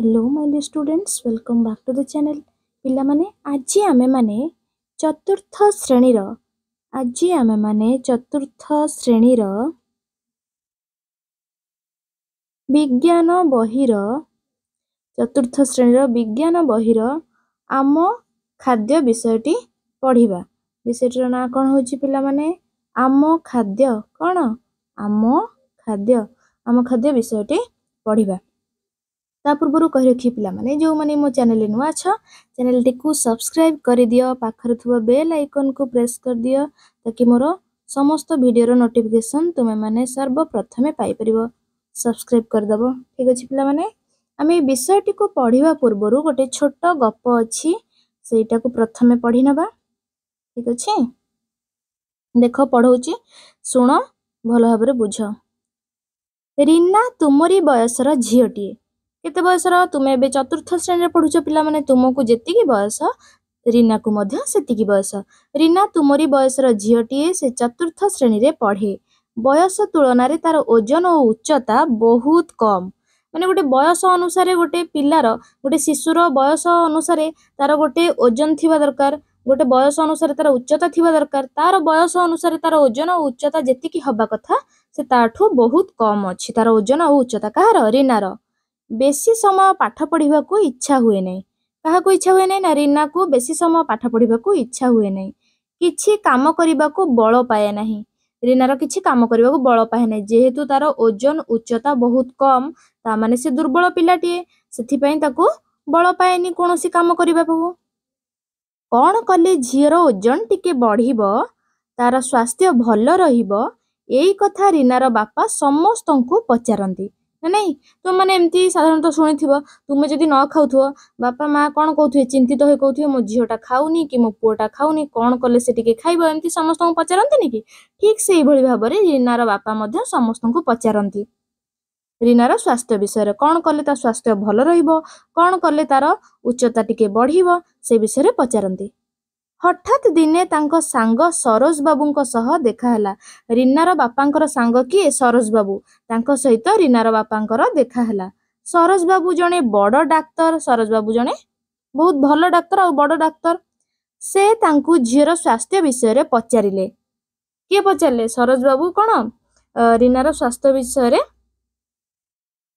Hello my dear students, welcome back to the channel. पिला माने आज आमे माने चतुर्थ श्रेणीर विज्ञान बहिर आम खाद्य विषयटी पढ़िबा। विषयटीर ना कौन होची पिला माने? आम खाद्य। कौन? आम खाद्य विषयटी पढ़िबा। ता पूर्व कही रखी पिला माने जो माने मो चैनल नुआ अच्छा चैनल टी सब्सक्राइब कर दियो, पाखर थुवा बेल आइकन को प्रेस कर दियो ताकि मोर समस्त वीडियो नोटिफिकेशन तुमे माने सर्वप्रथमे पाई परिबो। सब्सक्राइब कर दबो। ठीक अछि पिला माने आमे विषयटी को पढ़िबा पूर्व गोटे छोट गप अछि, सेटा को प्रथमे पढ़ी नबा। ठीक अछि, देखो पढ़ौची, सुनो भल भाबरे बुझ। रीना तुमरी बयसर झियोटी। केते बयसर? तुमे एबे चतुर्थ श्रेणी पढ़ुछ पिला माने तुमको जेतिकी बयस रीना को मध्य सेतिकी बयस। रीना तुमरी बयसर झियोटी, से चतुर्थ श्रेणी रे पढ़े। बयस तुलन रे तार ओजन और उच्चता बहुत कम। माने गोटे बयस अनुसार गोटे पिलार गोटे शिशुर बयस अनुसार तार गोटे ओजन थिबा दरकार, गोटे बयस अनुसार तार उच्चता थिबा दरकार। तार बयस अनुसार तार ओजन और उच्चता जेतिकी हबा कथा से ताठू बहुत कम अछि तार ओजन और उच्चता। कहार? रीनार। बेसी समय पाठ पढ़िबा को इच्छा हुए नहीं। कहा को इच्छा हुए नहीं? ना रीना को बेसी समय पाठ पढ़िबा को इच्छा हुए नहीं। किछि काम करिबा को बल पाए नहीं। रीनार किछि काम करिबा को बल पाए नहीं जेहेतु तार ओजन उच्चता बहुत कम, ता माने से दुर्बल पिलाटिए, सेथि पई ताको बल पाएनी कोनोसी काम करिबा को। कौन कले झीर ओजन टिके बढ़िबो, तार स्वास्थ्य भल रहिबो, एई कथा रीनार बापा समस्तंकु पचारंती ना नहीं। तो माने एमती साधारणतः शुणिथिबो, तुमे जदि न खाउथो बापा माँ कौन कहउथिबे, चिंतित होय कहउथिबे मो झीटा खाउनी कि मो पुओटा खाउनी, कौन कले से टिके खाइबो, एमती समस्तंकु पचारंती नि कि। ठीक सेही भली भाबरे रीनार बापा मध्य समस्तंकु पचारंती रीनार स्वास्थ्य विषय, कौन कले ता स्वास्थ्य भल रहिबो, कौन कले तार उच्चता टिके बढ़िबो, से विषय पचारंती। हठात दिने तांको सांग सरोज बाबूंको सह देखा हला। रीनार बापांकर सांग किए? सरोज बाबू। तांको सहित रीनार बापांकर देखा हला। सरोज बाबू जने बड़ डाक्तर। सरोज बाबू जने बहुत भल डाक्तर और बड़ डाक्तर। से तांकु झीर स्वास्थ्य विषय रे पचारिले। किए पचारिले? सरोज बाबू कौन रीनार स्वास्थ्य विषय रे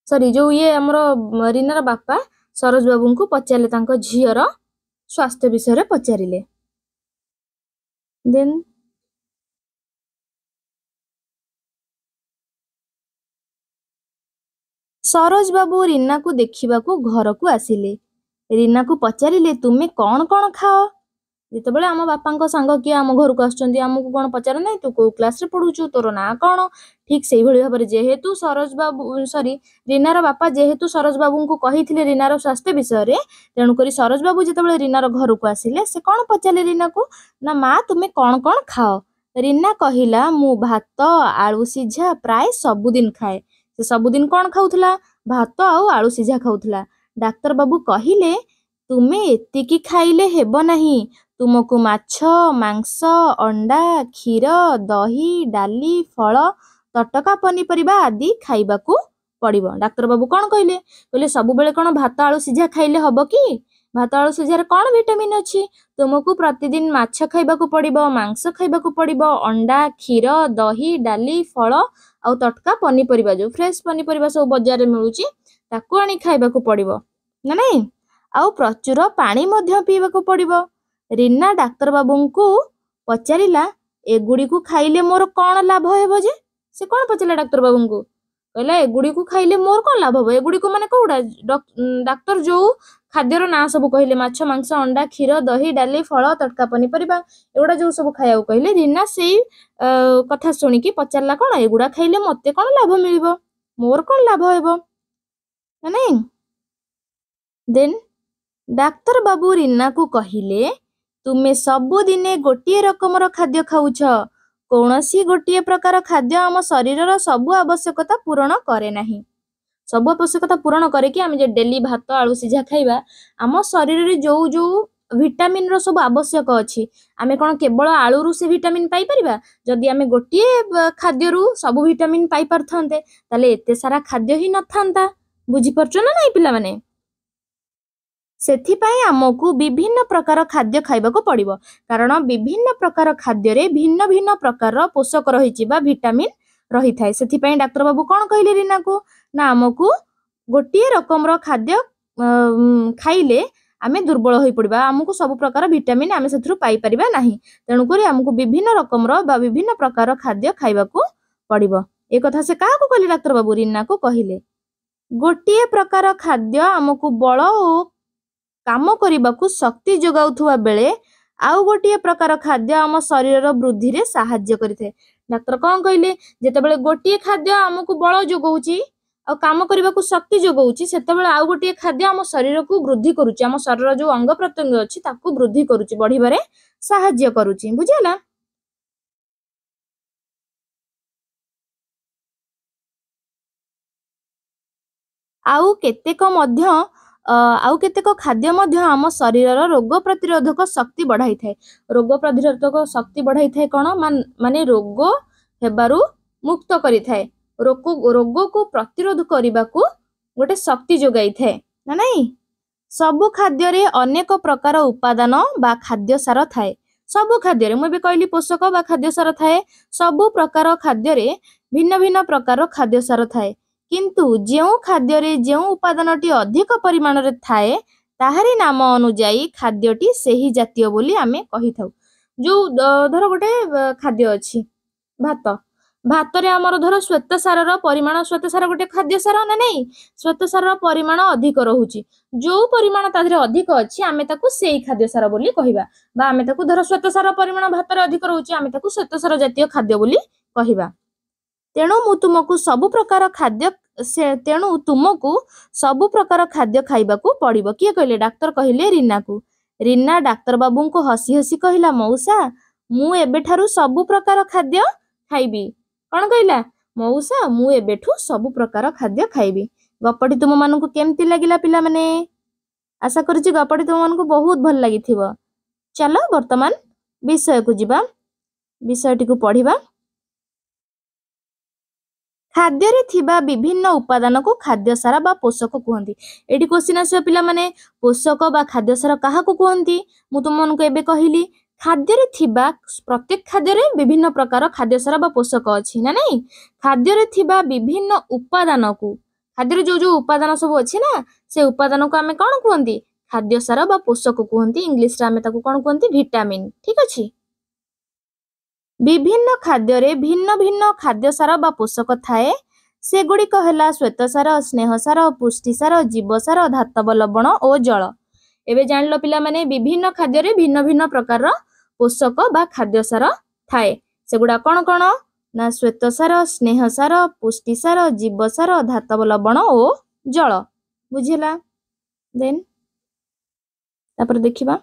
सॉरी जो ये हमरो रीनार बापा सरोज बाबूंको पचारिले, तांको झीर स्वास्थ्य विषय रे पचारिले। देन सरोज बाबू रीना को देखिबा को घर को आसिले। रीना को पचारिले, तुमे कौन कौन खाओ? जेतेबेले आम बापांको सांग किए आम घर को आछंती, आमको कौन पचार नहीं तू को क्लास रे पढुछु, तोर ना कौन? ठीक सेही भली भाबरे जेहेतु सरोज बाबू सॉरी रीनार बापा जेहेतु सरोज बाबू को कहिथिले रीनार स्वास्थ्य विषय रे, तेणु करी सरोज बाबू जेतेबेले रीनार घर को आसिले, से कौन पचारिले रीना को ना माँ तुमे कौन कौन खाओ? रीना कहिला, मु भात आलू सिझा प्राय सबुदिन खाए। से सबुदिन कौन खाउथला? भात आउ आलू सिझा खाउथला। डाक्टर बाबू कहिले, तुमे एतिकी खाइले हेबो नहीं, तुमको माछ मांस अंडा क्षीर दही डाली फल तटका पनीपरिबा आदि खाइबाकू पड़िबो। डाक्टर बाबू कौन कहले? कहले सबु बेले कौन भात आलू सिझा खाइले हबो कि? भात आलू सिझा रे कौन विटामिन अछि? तुमको प्रतिदिन माछ खाइबाकू पड़िबो, मांस खाइबाकू पड़िबो, अंडा क्षीर दही डाली फल आउ तटका पनीपरिबा जो फ्रेश पनीपरिबा सब बाजार रे मिलुची ताकू आनी खाइबाकू पड़िबो ना नहीं। आउ प्रचुर पानी मध्य पीबाकू पड़िबो। रीना डाक्टर बाबूंको पचारिला, एगुड़ी को खाइले मोर कौन लाभ हेबो जे? से कौन पचारिला डाक्टर बाबूंको? कहला एगुड़ी को खाइले मोर कौन लाभ हेबो? एगुड़ी को माने कोडा? डाक्टर जो खाद्यर ना सब कहले माछ मांस अंडा क्षीर दही डाली फल तटका पनीपरिबा एगुड़ा जो सब खाइबा कहले, रीना सेही कथा सुनिकी पचारला, कौन एगुड़ा खाइले मते कौन लाभ मिलिबो, मोर कौन लाभ हेबो ना नहीं। देन डाक्टर बाबू रीना को कहिले, तुमे सबु दिने गोटिए रकमर खाद्य खाउछ, कौनसी गोटिए प्रकार खाद्य आम शरीरर सबु आवश्यकता पूर्ण करे नाही। सबु आवश्यकता पूर्ण करे कि आम जे डेली भात आलू सिझा खाइबा, आम शरीर रे जो जो विटामिन रो सब आवश्यक अछि, आमे कोन केवल आलू रु से विटामिन पाई परिबा? जदि आमे गोटिए खाद्य रु सब विटामिन पाई परथांते ताले एते सारा खाद्य ही न थांता। बुझी परछो ना नहीं पिला माने? ସେଥିପାଇଁ ଆମକୁ ବିଭିନ୍ନ ପ୍ରକାର ଖାଦ୍ୟ ଖାଇବାକୁ ପଡ଼ିବ କାରଣ ବିଭିନ୍ନ ପ୍ରକାର ଖାଦ୍ୟରେ ଭିନ୍ନ ଭିନ୍ନ ପ୍ରକାରର ପୋଷକ ରହିଛି ବା ଭିଟାମିନ୍ ରହିଥାଏ। ସେଥିପାଇଁ ଡାକ୍ତର ବାବୁ କ'ଣ କହିଲେ ରୀନାକୁ ନା ଆମକୁ ଗୋଟିଏ ରକମର ଖାଦ୍ୟ ଖାଇଲେ ଆମେ ଦୁର୍ବଳ ହୋଇପଡ଼ିବା ଆମକୁ ସବୁ ପ୍ରକାର ଭିଟାମିନ୍ ଆମେ ସେଥିରୁ ପାଇପାରିବା ନାହିଁ। ତେଣୁକରି ଆମକୁ ବିଭିନ୍ନ ରକମର ବା ବିଭିନ୍ନ ପ୍ରକାର ଖାଦ୍ୟ ଖାଇବାକୁ ପଡ଼ିବ। ଏ କଥା ସେ କାହାକୁ କହିଲେ ଡାକ୍ତର ବାବୁ ରୀନାକୁ କହିଲେ। ଗୋଟିଏ ପ୍ରକାର ଖାଦ୍ୟ ଆମକୁ ବଳ ଓ କାମ କରିବାକୁ ଶକ୍ତି ଯୋଗାଉଥିବା ବେଳେ ଆଉ ଗୋଟିଏ ପ୍ରକାର ଖାଦ୍ୟ ଆମ ଶରୀରର ବୃଦ୍ଧିରେ ସାହାଯ୍ୟ କରିଥାଏ। ଡାକ୍ତର କ'ଣ କହିଲେ ଯେତେବେଳେ ଗୋଟିଏ ଖାଦ୍ୟ ଆମକୁ ବଳ ଯୋଗାଉଛି ଆଉ କାମ କରିବାକୁ ଶକ୍ତି ଯୋଗାଉଛି ସେତେବେଳେ ଆଉ ଗୋଟିଏ ଖାଦ୍ୟ ଆମ ଶରୀରକୁ ବୃଦ୍ଧି କରୁଛି ଆମ ଶରୀରର ଯୋଉ ଅଙ୍ଗ ପ୍ରତ୍ୟଙ୍ଗ ଅଛି ତାକୁ ବୃଦ୍ଧି କରୁଛି ବଢିବାରେ ସାହାଯ୍ୟ କରୁଛି। ବୁଝିହେଲା? ଆଉ କେତେକ ଖାଦ୍ୟ ମଧ୍ୟ ଆମ ଶରୀରର ରୋଗ ପ୍ରତିରୋଧକ ଶକ୍ତି ବଢାଇଥାଏ। ରୋଗ ପ୍ରତିରୋଧକ ଶକ୍ତି ବଢାଇଥାଏ କ'ଣ ମାନେ ରୋଗ ହେବାରୁ ମୁକ୍ତ କରିଥାଏ। ରୋଗକୁ ପ୍ରତିରୋଧ କରିବାକୁ ଗୋଟେ ଶକ୍ତି ଯୋଗାଇଥାଏ ନା ନାହିଁ? ସବୁ ଖାଦ୍ୟରେ ଅନେକ ପ୍ରକାର ଉପାଦାନ ବା ଖାଦ୍ୟ ସାର ଥାଏ। ସବୁ ଖାଦ୍ୟରେ ମୁଁ ଏବେ କହିଲି ପୋଷକ ବା ଖାଦ୍ୟ ସାର ଥାଏ। ସବୁ ପ୍ରକାର ଖାଦ୍ୟରେ ଭିନ୍ନ ଭିନ୍ନ ପ୍ରକାର ଖାଦ୍ୟ ସାର ଥାଏ କିନ୍ତୁ ଯେଉଁ ଖାଦ୍ୟରେ ଯେଉଁ ଉପାଦାନଟି ଅଧିକ ପରିମାଣରେ ଥାଏ ତାହାରି ନାମ ଅନୁଯାୟୀ ଖାଦ୍ୟଟି ସେହି ଜାତୀୟ ବୋଲି ଆମେ କହିଥାଉ। ଯୋଉ ଧର ଗୋଟେ ଖାଦ୍ୟ ଅଛି ଭାତରେ ଆମର ଧର ଶ୍ୱେତସାରର ପରିମାଣ ଶ୍ୱେତସାର ଗୋଟେ ଖାଦ୍ୟ ସାର ନା ନାହିଁ ଶ୍ୱେତସାରର ପରିମାଣ ଅଧିକ ରହୁଛି ଯୋଉ ପରିମାଣ ତା ଦେହରେ ଅଧିକ ଅଛି ଆମେ ତାକୁ ସେଇ ଖାଦ୍ୟ ସାର ବୋଲି କହିବା ବା ଆମେ ତାକୁ ଧର ଶ୍ୱେତସାର ପରିମାଣ ଭାତରେ ଅଧିକ ରହୁଛି ଆମେ ତାକୁ ଶ୍ୱେତସାର ଜାତୀୟ ଖାଦ୍ୟ ବୋଲି କହିବା। ତେଣୁ ତୁମକୁ ସବୁ ପ୍ରକାର ଖାଦ୍ୟ ଖାଇବାକୁ ପଡ଼ିବ। କିଏ କହିଲେ? ଡାକ୍ତର କହିଲେ ରୀନାକୁ। ରୀନା ଡାକ୍ତର ବାବୁଙ୍କୁ ହସି ହସି କହିଲା ମଉସା ମୁଁ ଏବେଠାରୁ ସବୁ ପ୍ରକାର ଖାଦ୍ୟ ଖାଇବି। କ'ଣ କହିଲା? ମଉସା ମୁଁ ଏବେଠୁ ସବୁ ପ୍ରକାର ଖାଦ୍ୟ ଖାଇବି। ଗପଟି ତୁମମାନଙ୍କୁ କେମିତି ଲାଗିଲା ପିଲାମାନେ? ଆଶା କରୁଛି ଗପଟି ତୁମମାନଙ୍କୁ ବହୁତ ଭଲ ଲାଗିଥିବ। ଚାଲ ବର୍ତ୍ତମାନ ବିଷୟକୁ ଯିବା ବିଷୟଟିକୁ ପଢ଼ିବା। ଖାଦ୍ୟରେ ଥିବା ବିଭିନ୍ନ ଉପାଦାନକୁ ଖାଦ୍ୟସାର ବା ପୋଷକ କୁହନ୍ତି। ଏଠି କ୍ୱେଶ୍ଚିନ୍ ଆସିବ ପିଲାମାନେ ପୋଷକ ବା ଖାଦ୍ୟସାର କାହାକୁ କୁହନ୍ତି? ମୁଁ ତୁମମାନଙ୍କୁ ଏବେ କହିଲି ଖାଦ୍ୟରେ ଥିବା ପ୍ରତ୍ୟେକ ଖାଦ୍ୟରେ ବିଭିନ୍ନ ପ୍ରକାର ଖାଦ୍ୟସାର ବା ପୋଷକ ଅଛି ନା ନାହିଁ? ଖାଦ୍ୟରେ ଥିବା ବିଭିନ୍ନ ଉପାଦାନକୁ ଖାଦ୍ୟରେ ଯୋଉ ଯୋଉ ଉପାଦାନ ସବୁ ଅଛି ନା ସେ ଉପାଦାନକୁ ଆମେ କ'ଣ କୁହନ୍ତି? ଖାଦ୍ୟସାର ବା ପୋଷକ କୁହନ୍ତି। ଇଂଲିଶରେ ଆମେ ତାକୁ କ'ଣ କୁହନ୍ତି? ଭିଟାମିନ୍। ଠିକ ଅଛି। ବିଭିନ୍ନ ଖାଦ୍ୟରେ ଭିନ୍ନ ଭିନ୍ନ ଖାଦ୍ୟସାର ବା ପୋଷକ ଥାଏ। ସେଗୁଡ଼ିକ ହେଲା ଶ୍ୱେତସାର, ସ୍ନେହସାର, ପୁଷ୍ଟିସାର, ଜୀବସାର, ଧାତବ ଲବଣ ଓ ଜଳ। ଏବେ ଜାଣିଲ ପିଲାମାନେ ବିଭିନ୍ନ ଖାଦ୍ୟରେ ଭିନ୍ନ ଭିନ୍ନ ପ୍ରକାରର ପୋଷକ ବା ଖାଦ୍ୟସାର ଥାଏ। ସେଗୁଡ଼ା କ'ଣ କ'ଣ? ନା ଶ୍ୱେତସାର, ସ୍ନେହସାର, ପୁଷ୍ଟିସାର, ଜୀବସାର, ଧାତବ ଲବଣ ଓ ଜଳ। ବୁଝିଲା? ଦେନ୍ ତାପରେ ଦେଖିବା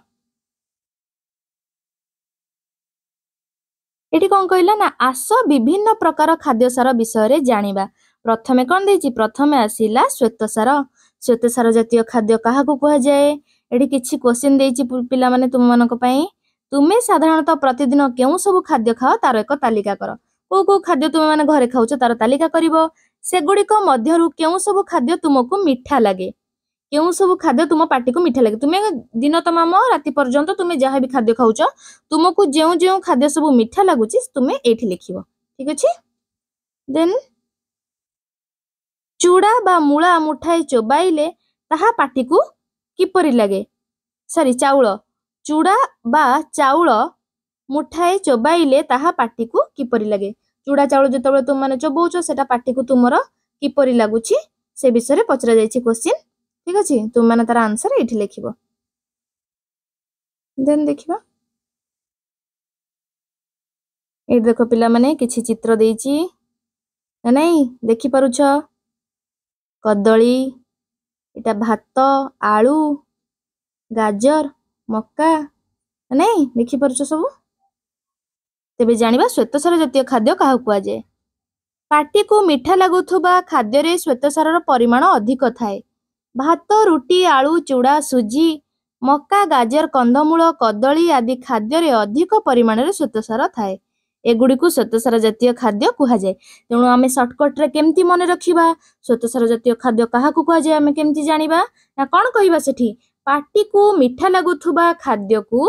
ଏଠି କ'ଣ କହିଲା ନା ଆସ ବିଭିନ୍ନ ପ୍ରକାର ଖାଦ୍ୟସାର ବିଷୟରେ ଜାଣିବା। ପ୍ରଥମେ କ'ଣ ଦେଇଛି? ପ୍ରଥମେ ଆସିଲା ଶ୍ୱେତସାର। ଶ୍ୱେତସାର ଜାତୀୟ ଖାଦ୍ୟ କାହାକୁ କୁହାଯାଏ? ଏଠି କିଛି କ୍ୱେଶ୍ଚିନ୍ ଦେଇଛି ପିଲାମାନେ ତୁମମାନଙ୍କ ପାଇଁ। ତୁମେ ସାଧାରଣତଃ ପ୍ରତିଦିନ କେଉଁ ସବୁ ଖାଦ୍ୟ ଖାଅ ତାର ଏକ ତାଲିକା କର। କୋଉ କୋଉ ଖାଦ୍ୟ ତୁମେମାନେ ଘରେ ଖାଉଛ ତାର ତାଲିକା କରିବ। ସେଗୁଡ଼ିକ ମଧ୍ୟରୁ କେଉଁ ସବୁ ଖାଦ୍ୟ ତୁମକୁ ମିଠା ଲାଗେ? କେଉଁ ସବୁ ଖାଦ୍ୟ ତୁମ ପାଟିକୁ ମିଠା ଲାଗେ? ତୁମେ ଦିନ ତମାମ ରାତି ପର୍ଯ୍ୟନ୍ତ ତୁମେ ଯାହା ବି ଖାଦ୍ୟ ଖାଉଛ ତୁମକୁ ଯେଉଁ ଯେଉଁ ଖାଦ୍ୟ ସବୁ ମିଠା ଲାଗୁଛି ତୁମେ ଏଇଠି ଲେଖିବ। ଠିକ ଅଛି। ଦେନ୍ ଚୁଡ଼ା ବା ମୂଳା ମୁଠାଏ ଚୋବାଇଲେ ତାହା ପାଟିକୁ କିପରି ଲାଗେ? ଚାଉଳ। ଚୁଡ଼ା ବା ଚାଉଳ ମୁଠାଏ ଚୋବାଇଲେ ତାହା ପାଟିକୁ କିପରି ଲାଗେ? ଚୁଡ଼ା ଚାଉଳ ଯେତେବେଳେ ତୁମମାନେ ଚୋବଉଛ ସେଟା ପାଟିକୁ ତୁମର କିପରି ଲାଗୁଛି ସେ ବିଷୟରେ ପଚରା ଯାଇଛି କ୍ୱେଶ୍ଚିନ୍। ଠିକ ଅଛି। ତୁମମାନେ ତାର ଆନ୍ସର ଏଇଠି ଲେଖିବ। ଦେନ୍ ଦେଖିବା ଏଇଠି ଦେଖ ପିଲାମାନେ କିଛି ଚିତ୍ର ଦେଇଛି ନା ନାଇଁ ଦେଖିପାରୁଛ? କଦଳୀ, ଏଟା ଭାତ, ଆଳୁ, ଗାଜର, ମକା ନାଇଁ ଦେଖିପାରୁଛ ସବୁ? ତେବେ ଜାଣିବା ଶ୍ୱେତସାର ଜାତୀୟ ଖାଦ୍ୟ କାହାକୁ କୁହାଯାଏ? ପାଟିକୁ ମିଠା ଲାଗୁଥିବା ଖାଦ୍ୟରେ ଶ୍ୱେତସାରର ପରିମାଣ ଅଧିକ ଥାଏ। ଭାତ, ରୁଟି, ଆଳୁ, ଚୁଡ଼ା, ସୁଜି, ମକା, ଗାଜର, କନ୍ଦମୂଳ, କଦଳୀ ଆଦି ଖାଦ୍ୟରେ ଅଧିକ ପରିମାଣରେ ଶ୍ୱେତସାର ଥାଏ। ଏଗୁଡ଼ିକୁ ଶ୍ୱେତସାର ଜାତୀୟ ଖାଦ୍ୟ କୁହାଯାଏ। ତେଣୁ ଆମେ ସର୍ଟକଟରେ କେମିତି ମନେ ରଖିବା ଶ୍ୱେତସାର ଜାତୀୟ ଖାଦ୍ୟ କାହାକୁ କୁହାଯାଏ? ଆମେ କେମିତି ଜାଣିବା? ନା କ'ଣ କହିବା ସେଠି? पाटी को मीठा लगुथुबा खाद्य को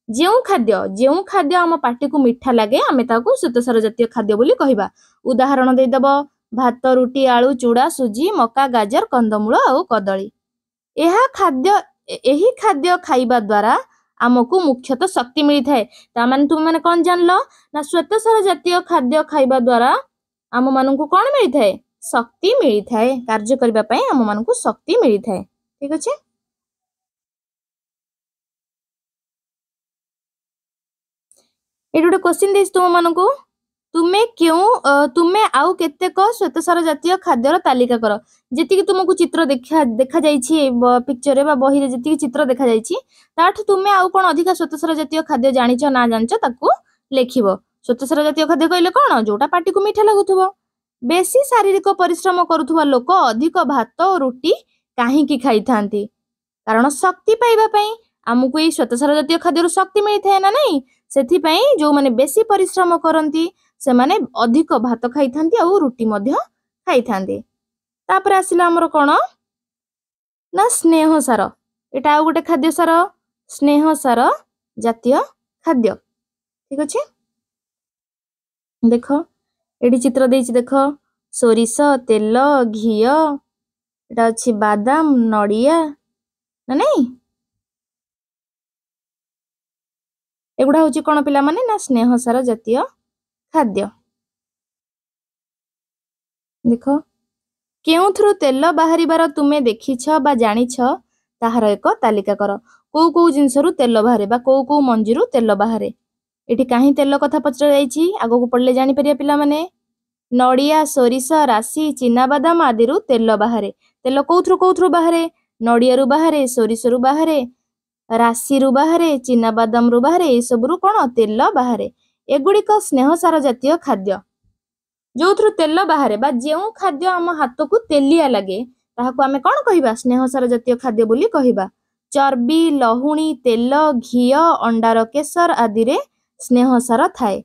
जो खाद्य आम पाटी को मीठा लगे आमे ताकू श्वेतसार जातीय खाद्य बोली कहिबा। उदाहरण दे दब भात रुटी आलू चूड़ा सुजी मका गाजर कंदमूल और कदली। यह खाद्य एही खाद्य खाइबा द्वारा आमको मुख्यतः शक्ति मिली थाए। तामान तुम माने कौन जानलो ना श्वेतसार जातीय खाद्य खाइबा द्वारा आम माननकु कौन मिली थाए शक्ति मिली थाए कार्य करबा पई आम माननकु शक्ति मिली थाए। ठीक अछि। एटा गोटे क्वेश्चन देइस तुम माननकु तुमे आउ केतेक श्वेतसार जातीय खाद्यर तालिका कर जेतिकी तुमको चित्र देखा जाइछि पिक्चर रे बा बही रे जेतिकी चित्र देखा जाइछि ताठ तुमे आउ कोन अधिक श्वेतसार जातीय खाद्य जानिछ ना जानिछ ताकू लेखिबो। श्वेतसार जातीय खाद्य कहले कोन जोटा पाटी को मीठा लागुथबो। बेसी शारीरिक परिश्रम करूथबा लोक अधिक भात और रुटी काहे की खाई थांती कारण शक्ति पाइबा पई आमको ए श्वेतसार जातीय खाद्य शक्ति मिली थाए ना नहीं सेथि पई जो माने बेसी परिश्रम करंती से माने अधिक भात खाई थांती और रुटी मध्य खाई थांती। तापर आसिला हमर कोन ना स्नेह सार एटा आ गोटे खाद्य सार स्नेह सार जातीय खाद्य। ठीक अछि। देखो एडी चित्र देछि देखो सोरिष तेल घी एटा अछि बादाम नडिया ना नहीं एगुडा होची कोन पिला माने ना स्नेह सार जातीय खाद्य। देखो केउथरु तेल बाहरिबार तुमे देखिछ बा जानिछ ताहार एक तालिका कर को जिनसरु तेल बाहरे बा को मंजीरु तेल बाहरे एठी काहे तेल कथा पचरा जाइछि आगो को पडले जानि परिया पिला माने नडिया सोरिष राशि चिना बादाम आदिरु तेल बाहरे तेल कोउथरु बाहरे नडियारु बाहरे सोरिषरु बाहरे राशिरु बाहरे चिना बादाम रु बाहरे ए सबरु कोन तेल बाहरे एगुडी को स्नेह सार जातीय खाद्य जोथरु तेल बाहरे बा जेउ खाद्य आम हाथ को तेलिया लगे ताहाको आमे कोन कहिबा स्नेह सार जातीय खाद्य बोली कहिबा। चर्बी लहुणी तेल घी अंडार केसर आदि रे स्नेह सार थाए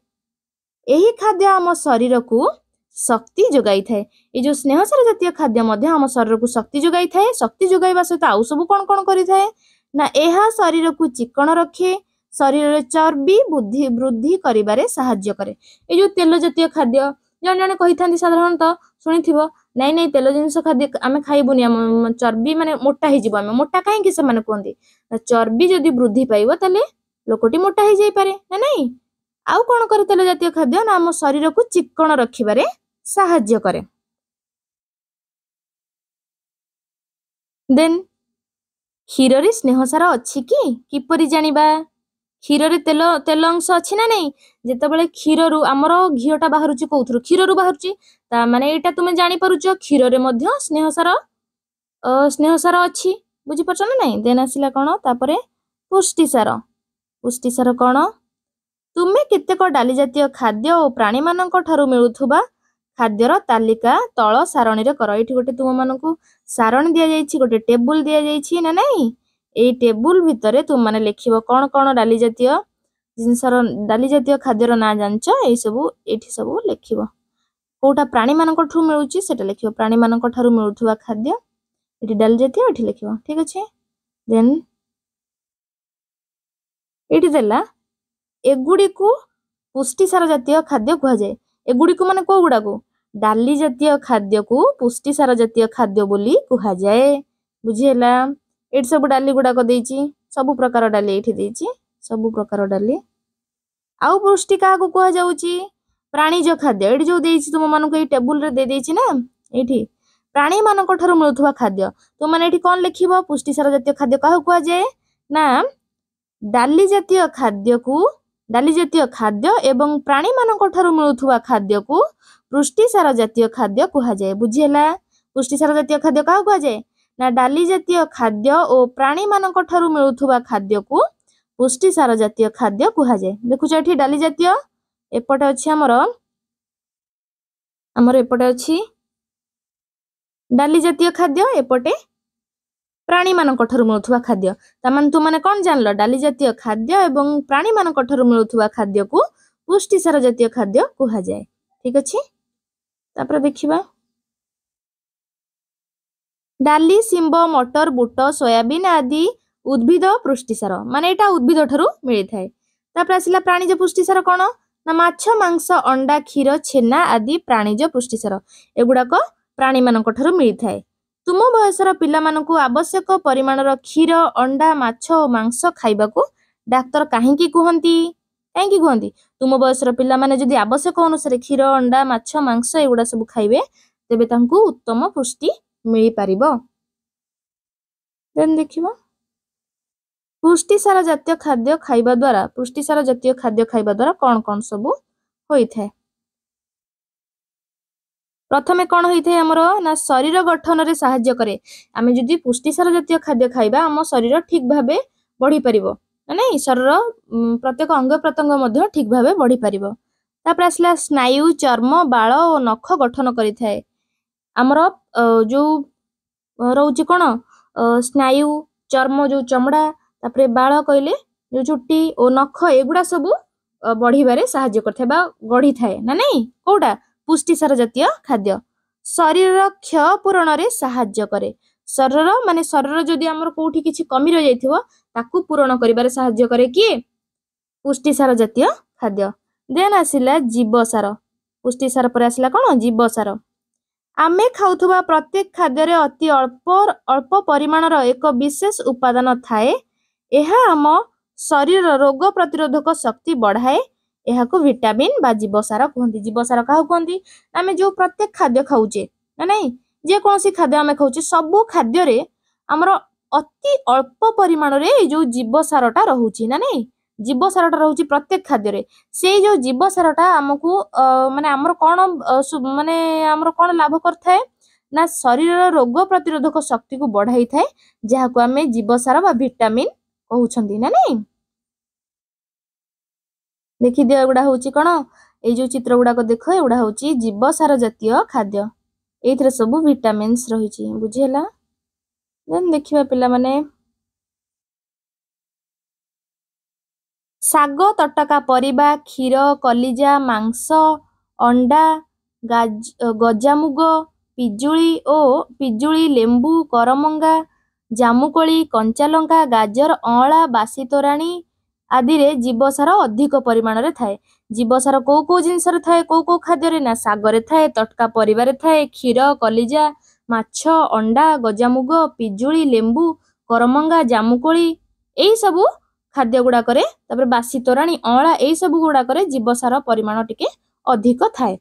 एही खाद्य आम शरीर को शक्ति जोगाई थाए। ए जो स्नेह सार जातीय खाद्य मध्य आम शरीर को शक्ति जोगाई थाए शक्ति जोगाइबा सहित आउ सब कोन कोन करि थाए ना एहा शरीर को चिकन रखे शरीर रे चर्बी वृद्धि करिबारे सहाय्य करे। ए जो तेल जातीय खाद्य जन जने कहि थांती साधारणतः सुनिथिबो नहीं नहीं तेल जिनस खाद्य आमे खाइबुनी हम चर्बी माने मोटा हि जिवो आमे मोटा काहे कि से माने कोंदी चर्बी जदी वृद्धि पाइबो तले लोकटी मोटा हि जाई पारे ना नहीं आउ कोन करे तेल जातीय खाद्य ना हम शरीर को चिकन रखिबारे सहाय्य करे। देन क्षीर रे स्नेह सार अछि कि किपरि जानिबा क्षीर रे तेल अंश अछि ना नहीं जेतेबेले क्षीर रु हमर घियोटा बाहरुची कोउथरु क्षीर रु बाहरुची ता माने एटा तुमे जानि पारुछ क्षीर रे मध्य स्नेह सार अछि बुझि परछ ना नहीं। देन आसिला कोन तापरे पुष्टि सार कोन तुमे केतेक डाली जातीय खाद्य और प्राणी मानक ठारू मिलुथुबा खाद्यर तालिका तळ सारणी रे कर एठी गोटे तुम मानकु सारणी दिया जाइछि गोटे टेबुल दिया जाइछि ना नहीं ए टेबुल भितरे तुम माने लेखिबो कोन कोन डाली जातीय जिनसर डाली जातीय खाद्यर ना जानछ ए सब एठी सब लेखिबो कोटा प्राणी मानक ठू मिलुची सेटा लेखिबो प्राणी मानक ठारू मिलुथुबा खाद्य एठी डाली जातीय एठी लेखिबो। ठीक अछि। देन एठी देला एगुडी को पुष्टि सार जातीय खाद्य कुहा जाय एगुडी को माने को गुडा को डाली जातीय खाद्य को पुष्टि सार जातीय खाद्य बोली कुहा जाय बुझिएला। एठी सब डाली गुडा को देइची सब प्रकार डाली एठी देइची सब प्रकार डाली आउ पुष्टि का को कुहा जाउची प्राणीज खाद्य एठी जो देइची तुम मानको ए टेबुल रे दे देइची ना एठी प्राणी मानक ठारू मिलुथुबा खाद्य तुम माने एठी कोन लेखिबो पुष्टि सार जातीय खाद्य काहू कुहा जाय ना डाली जातीय खाद्य एवं प्राणी मानक ठारू मिलुथुबा खाद्य को पुष्टि सार जातीय खाद्य कुहा जाय बुझिएला। पुष्टि सार जातीय खाद्य काहू कुहा जाय ना डाली जातीय खाद्य और प्राणी मानक ठारू मिलुथुबा खाद्य को पुष्टि सार जातीय खाद्य कुहा जाय। देखुछ एठी डाली जातीय एपटे अछि हमर एपटे अछि डाली जातीय खाद्य एपटे प्राणी मानक ठारू मिलुथुबा खाद्य तामान तु माने कोन जानलो डाली जातीय खाद्य एवं प्राणी मानक ठारू मिलुथुबा खाद्य को पुष्टि सार जातीय खाद्य कुहा जाय। ठीक अछि। तापर देखिबा डाली सिंब मटर बुट सोयाबीन आदि उद्भिद पुष्टिसार माने एटा उद्भिद ठारू मिली थाए। तापर आसिला प्राणीज पुष्टिसार कौन ना माछ मांस अंडा क्षीर छेना आदि प्राणीज पुष्टिसार एगुड़ाक प्राणी मानक ठारू मिली थाए। तुम बयसर पिला मानकु आवश्यक परिमाणर क्षीर अंडा माछ और मांस खाइबाकू डाक्तर काहेकि कुहंती काहेकि कुहंती तुम बयसर पिला माने जदि आवश्यक अनुसार क्षीर अंडा माछ मांस एगुड़ा सब खाइबे तेबे तांकू उत्तम पुष्टि मिली पारिबो। देन देखिबो पुष्टिसार जातीय खाद्य खाइबा द्वारा पुष्टिसार जातीय खाद्य खाइबा द्वारा कौन कौन सब होई थाए। प्रथमे कौन होई थाए हमरो ना शरीर गठन रे सहाय्य करे। आमे जदि पुष्टिसार जातीय खाद्य खाइबा हम शरीर ठीक भाबे बढ़ी परिबो नहीं शरीर प्रत्येक अंग प्रत्यंग मध्य ठीक भाबे बढ़ी परिबो। तापर आसला स्नायु चर्म बाल और नख गठन करि थाए। हमरो जो रोचे कौन स्नायु चर्म जो चमड़ा तापर बाल कहले जो चुट्टी और नख एगुड़ा सब बढ़िबारे सहाय्य करथे बा गढ़ी थाए ना नहीं कोडा पुष्टिसार जातीय खाद्य शरीर क्षय पूरण रे सहाय्य करे। शरीर माने शरीर जदि हमर कोठी किछि कमी रह जाइथिबो ताकू पूरण करिबारे सहाय्य करे किए पुष्टिसार जातीय खाद्य। देन आसिला जीवसार पुष्टिसार पर आसिला कौन जीवसार आमे खाउथुबा प्रत्येक खाद्य रे अति अल्प परिमाणर एक विशेष उपादान थाए। एहा हम शरीर रोग प्रतिरोधक शक्ति बढ़ाए। एहा को विटामिन बा जीवसार कहंती। जीवसार काह कहंती आमे जो प्रत्येक खाद्य खाउचे ना नहीं जे कोनसी खाद्य आमे खाउचे सब खाद्य रे हमर अति अल्प परिमाण रे जो जीवसारटा रहउची ना नहीं जीवसारटा रहउची प्रत्येक खाद्य रे से जो जीवसारटा हमकु माने हमर कोन माने हमर कोन लाभ करथाय ना शरीर रोग प्रतिरोधक शक्ति को बढ़ाई थाए जहा को आमे जीवसार बा विटामिन कहउछंती ना नहीं। देखि दियो एगुडा होची कोन ए जो चित्र गुडा को देखो एगुडा होची जीवसार जातीय खाद्य एथरे सब विटामिन्स रहिची बुझियला। देन देखिबा पिला माने साग तटका परिबा क्षीर कलिजा मांस अंडा गजामुग पिजुली लेंबू करमंगा जामुकोली कंचालंका गाजर अँला बासी तोराणी आदि रे जीवसार अधिक परिमाण रे थाए। जीवसार को जिनस रे थाए को खाद्य रे ना साग रे थाए तटका परिबा रे थाए क्षीर कलिजा माछ अंडा गजामुग पिजुली लेंबू करमंगा जामुकोली एई सबु खाद्य गुडा करे तापर बासी तोराणी अँला एई सबु गुडा करे जीवसार परिमाण टिके अधिक थाए।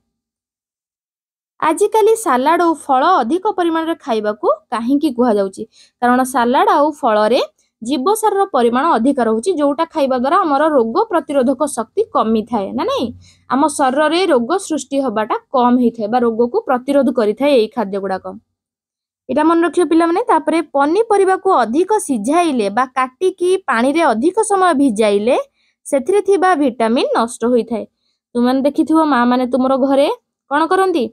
आजिकाली सालाड और फल अधिक परिमाण रे खाइबाकू काहेकि कुहा जाउची कारण सालाड और फल रे जीवसार परिमाण अधिक रहउची जोटा खाइबा द्वारा हमर रोग प्रतिरोधक शक्ति कमी थाए ना नहीं आम शरीर रे रोग सृष्टि होबाटा कम हेइ थाए बा रोग को प्रतिरोध करि थाए एई खाद्य गुडाक एटा मन रखियो पिला माने। तापरे पनीपरिबा को अधिक सिझाइले बा काटी की पानी रे अधिक समय भिजाइले सेथिरे थिबा विटामिन नष्ट होई थाए। तुमन देखिथिबो मा माने तुमरो घरे कोन करंती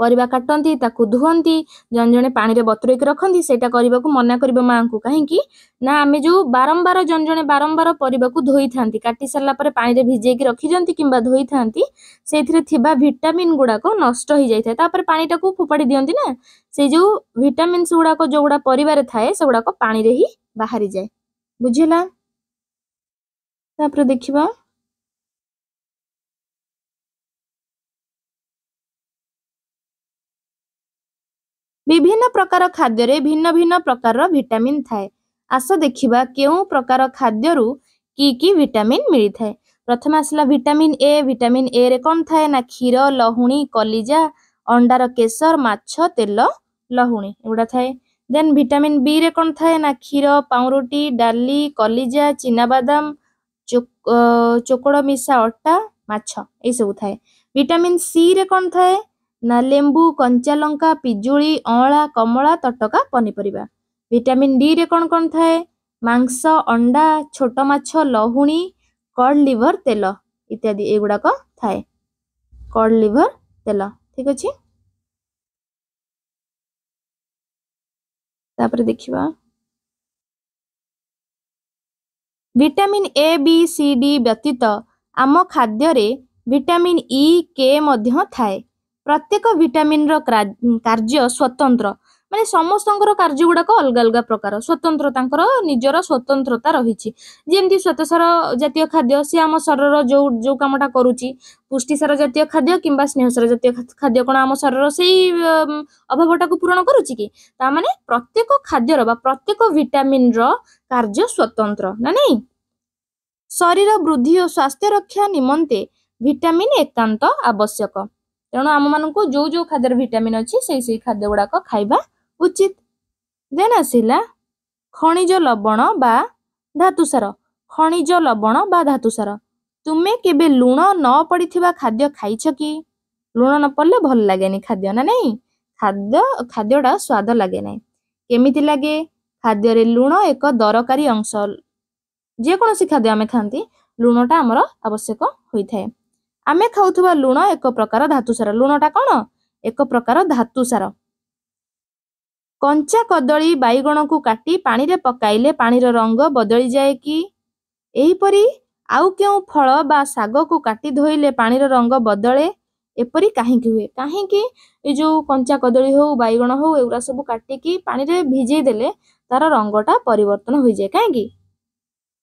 परिबा काटंती ताकू धुअंती जन जने पानी रे बतुरेक रखंती सेटा करिबाकू मना करिबो मां को काहेकि ना आमे जो बारंबार जन जने बारंबार परिबाकू धोई थांती काटी सरला परे पानी रे भिजेई कि रखि जंती किंबा धोई थांती सेथिरे थिबा विटामिन गुडा को नष्ट होई जाय थाए तापर पानी टाकू फोपाडी दियंती ना से जो विटामिन्स गुडा को जो गुडा परिबा रे थाए से गुडा को पानी रे ही बाहरी जाय बुझिला। तापर देखिबा विभिन्न प्रकार खाद्य रे भिन्न भिन्न प्रकार विटामिन थाए। आस देखिबा केउ प्रकार खाद्य रु की विटामिन मिली थाए। प्रथम आसला विटामिन ए रे कोन थाए ना क्षीर लहुणी कलिजा अंडार केसर माछ तेल लहुणी एगुडा थाए। देन विटामिन बी रे कोन थाए ना क्षीर पाउरुटी डाली कलिजा चिनाबादाम चोकड़ मिसा अटा माछ ए सब थाए। विटामिन सी रे कोन थाए ना लेंबू कंचा लंका पिजुली अँला कमला तटका पनीपरिबा। विटामिन डी रे कोन थाए मांस अंडा छोट माछ लहुणी कड लिवर तेल इत्यादि एगुडाक थाए कड लिवर तेल ठीक अछि। तापर देखिबा vitamin A B C D व्यतीत आम खाद्य रे विटामिन ई के मध्य थाए। प्रत्येक विटामिन रो कार्य स्वतंत्र माने समस्तंकर कार्य गुड़ाक अलग अलग प्रकार स्वतंत्र तांकर निजर स्वतंत्रता रही जेमती श्वेतसार जातीय खाद्य सी आम शरीर जो जो कामटा करुच्ची पुष्टिसार जातीय खाद्य किंबा स्नेहसार जातीय खाद्य कौन आम शरीर से अभावटा को पूरण करुच्ची कि तामाने प्रत्येक खाद्यर बा प्रत्येक विटामिन रो कार्य स्वतंत्र ना नहीं शरीर वृद्धि और स्वास्थ्य रक्षा निमंते विटामिन एकांत आवश्यक तेणु आम मान जो जो खाद्य विटामिन अच्छी से खाद्य गुड़ाक खाइबा उचित देन आसिला खनिज लवण बा धातुसार खनिज लवण बा धातुसार तुमे केबे लुण न पड़िथिबा खाद्य खाइछ कि लुण न पड़ले भल लागेनी खाद्य ना नहीं खाद्यटा स्वाद लागे नहीं केमिति लागे खाद्य रे लुण एक दरकारी अंश जेकोसी खाद्य आमे खाती लुणटा आमर आवश्यक होइथाय आमे खाउथुबा लुण एक प्रकार धातुसार लुणटा कौन एक प्रकार धातुसार कंचा कदली बैगण को काटी पानी रे पकाइले पानी रो रंग बदली जाए कि एहीपरी आउ केउ फल बा साग को काटी धोइले पानी रो रंग बदले एपरी काहेकि हुए काहेकि ए जो कंचा कदली हो बैगण हो एउरा सब काटिकी पानी रे भिजै देले तार रंगटा परिवर्तन होई जाए काहेकि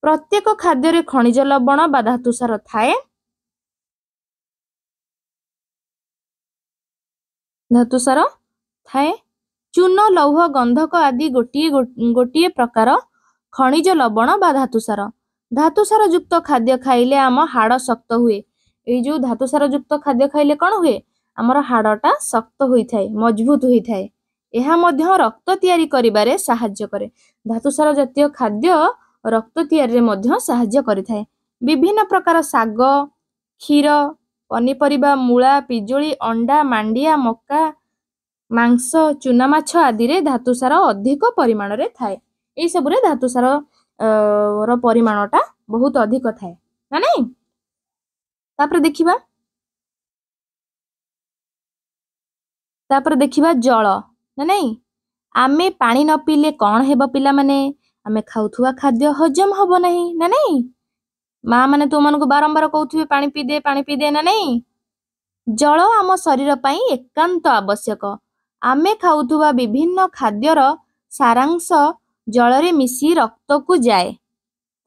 प्रत्येक खाद्य रे खनिज लवण बा धातुसार थाए धातुसार थाए चून लौह गंधक आदि गोटिए प्रकार खनिज लवण बा धातुसार युक्त खाद्य खाइले आम हाड़ शक्त हुए ए जो धातुसार युक्त खाद्य खाइले कौन हुए आमर हाड़टा शक्त होइथाय मजबूत होइथाय एहा मध्य रक्त तैयारी करिबारे सहाय्य करे धातुसार जातीय खाद्य रक्त तैयारी मध्य सहाय्य करिथाय विभिन्न प्रकार साग क्षीर पनीपरिबा मूला पिजुली अंडा मांडिया मक्का मांस चूना माछ आदि रे धातुसार अधिक परिमाण रे थाए ए सब रे धातुसार रो परिमाणटा बहुत अधिक थाए ना नहीं तापर देखिबा जल ना नहीं आमे पानी न पीले कौन हेबो पिला माने आमे खाउथुवा खाद्य हजम हबो नहीं ना नहीं माँ माने तो मन को बारंबार कहउथुवे पानी पी दे ना नहीं जल आम शरीर पई एकांत आवश्यक आमे खाउथुवा विभिन्न खाद्यर सारांश जल रे मिसी रक्त को जाए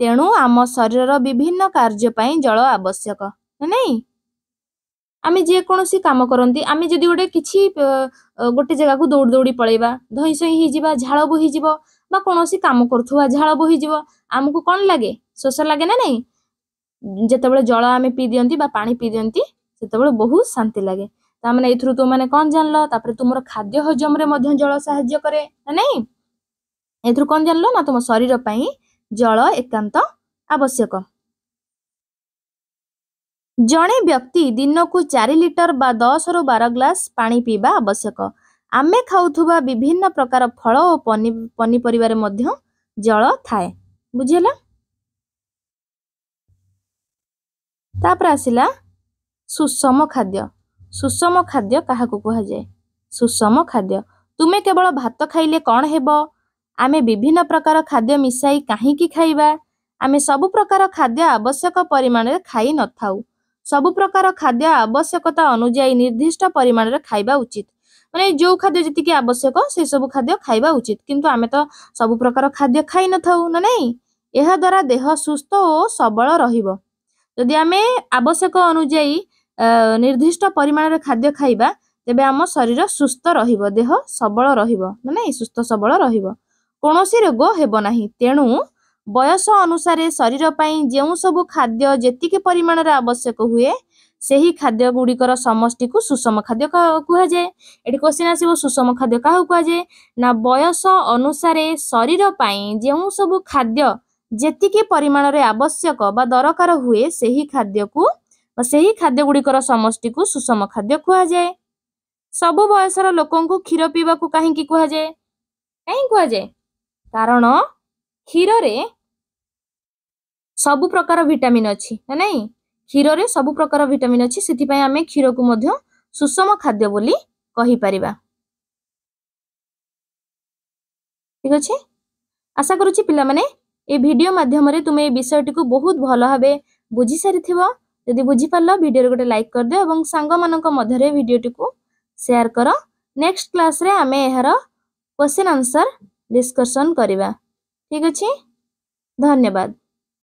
तेणु आम शरीर विभिन्न कार्य पई जल आवश्यक ना नहीं आमे जे कोनोसी काम करंती आमे जदि गोटे किछि गोटे जगह को दौड़ दौड़ी पळेबा धई सई हि जिबा झाळ बोहि जिवो बा कोनोसी काम करथुवा झाळ बोहि जिवो आमको कोन लागे शोष लागे ना नहीं जेतेबेले जल आमे पी दियंती बा पानी पी दियंती सेतेबेले बहुत शांति लागे ता माने एथुरु तो माने कोन जानलो तापर तुमरो खाद्य हजम रे मध्य जल सहाय्य करे ना नहीं एथुरु कोन जानलो ना तुम शरीर पई जल एकांत आवश्यक जणे व्यक्ति दिन को 4 लिटर बा 10 रु 12 ग्लास पानी पीबा आवश्यक आमे खाउथुबा विभिन्न प्रकार फल और पनीपरिबारे मध्य जल थाए बुझिला तापर आसिला सुषम खाद्य काहाकू कहा जाए सुषम खाद्य तुमे केवल भात खाइले कौन हेबो आमे विभिन्न प्रकार खाद्य मिसाई काहीकि खाइबा आमे सब प्रकार खाद्य आवश्यक परिमाण रे खाई न थाउ सब प्रकार खाद्य आवश्यकता अनुसार निर्दिष्ट परिमाण रे खाइबा उचित माने जो खाद्य जति आवश्यक से सब खाद्य खाइबा उचित किंतु आमे तो सब प्रकार खाद्य खाई न थाउ ना नहीं एहा द्वारा देह सुस्थ और सबल रहिबो यदि आमे आवश्यक अनुसार निर्दिष्ट परिमाण रे खाद्य खाइबा तेबे आम शरीर सुस्थ रहिबो देह सबल रहिबो ना नहीं सुस्थ सबल रहिबो कोनोसी रोग हेबो नाही तेणु बयस अनुसार शरीर पई जेउ सब खाद्य जेतिके परिमाण रे आवश्यक हुए सेही खाद्य गुड़िकर समष्टि को सुषम खाद्य कहा जाए एटी क्वेश्चन आसीबो सुषम खाद्य काहा कहा जाए ना बयस अनुसार शरीर पई जेउ सब खाद्य जेतिके परिमाण रे आवश्यक बा दरकार हुए सेही खाद्य को सेही खाद्य गुड़िकर समष्टि को सुषम खाद्य कहा जाए सबु बयसर लोकन को क्षीर पीवा को काहेकि कहा जाए काहे कहा जाए कारण क्षीर रे सब प्रकार विटामिन अछि ना नहीं क्षीर रे सब प्रकार विटामिन अछि सेति पय आमे क्षीर को मध्य सुषम खाद्य बोली कहि परिबा ठीक अछि आशा करूची पिला माने ए वीडियो माध्यम रे तुमे ए विषयटी को बहुत भलो भाबे बुझी सारिथिबो यदि बुझी पारलो वीडियो रे गोटे लाइक कर दियो एवं सांग मानक मध्य रे वीडियोटी को शेयर करो नेक्स्ट क्लास रे आमे एहार क्वेश्चन आंसर डिस्कशन करिबा। ठीक अछि, धन्यवाद।